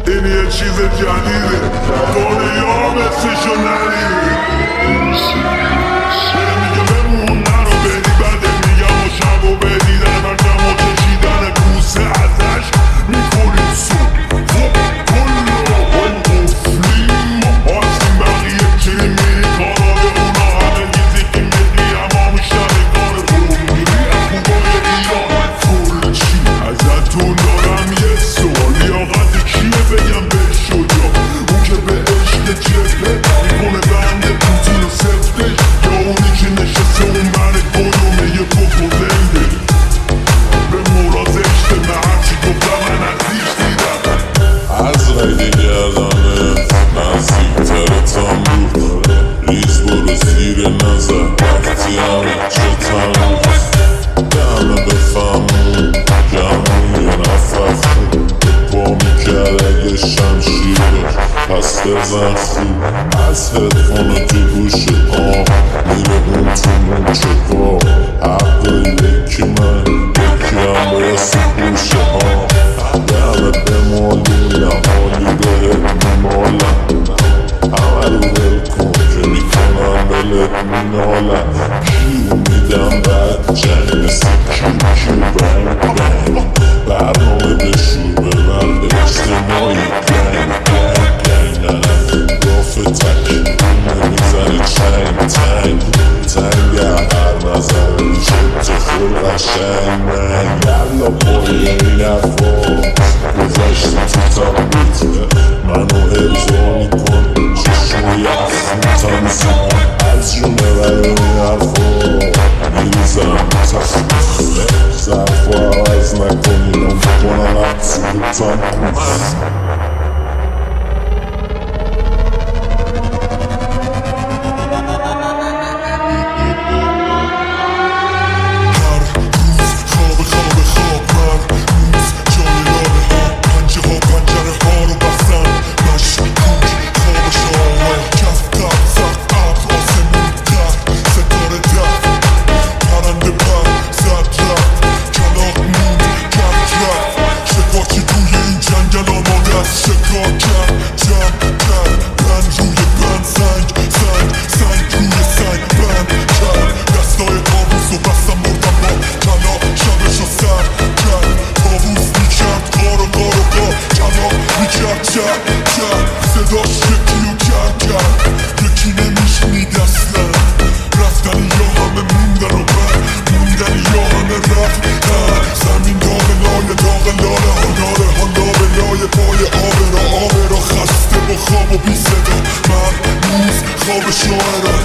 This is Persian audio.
این یه چیز جدیده دنیا مثلشو ندیده میگه بمون نرو بدی بده میگم و شب و بدی در برجم و چشیدن بوسه ازش میکنیم سو کلو قفلیم ما هستیم بقیه چی میری کارا به اونا همه گیزی که میدی اما میشن کار بومی خوبای ایران کل چی ازتون دارم یه سوال لیاقت کیه بگم به شجا اون که به عشق جبه میکنه بنده پوتین و سفتش یا اونی که نشسته اون بر کدومه یه پک و زنده به مراد زشته من هرچی گفتم من ازیش دیدم از رگه گردنه نزدیکترتم بود ریز برو زیر نظر وقتی همه چتم همه بفهمون جمعی یه نفر خوب پا میکرد اگه شمشیر پس بزن خوب از هدفون تو گوش میره اون تو موچه پا حق یکی من یکی هم برسه گوشه همه بمالونم حالی بهت میمالم همه رو ول کن که میکنم بلت مینالم کیو میدم بعد جنگ مثل کیو بنگ بنگ برنامه بشور ببر به اجتماعی گنگ گنگ گنگ ننم راف تکیونه میزنه چنگ تنگ تنگ هر نظر میشه تو خل قشنگ من یلا پای این افا گذاشتی تو تابوت منو ارضا میکن چشم یخون تنزیم از جونه برای این حرفا میریزم تخت ظرفا عوض نکنی نام کنم افزودتم صداش یکیو کرد یکی نمیشنید اصلا رفتن یا همه موندن و بر موندن یا همه رفت زمین داغ لاله حالا به لای پای آب را خسته با خواب و بی صدا من روز خواب شاعرم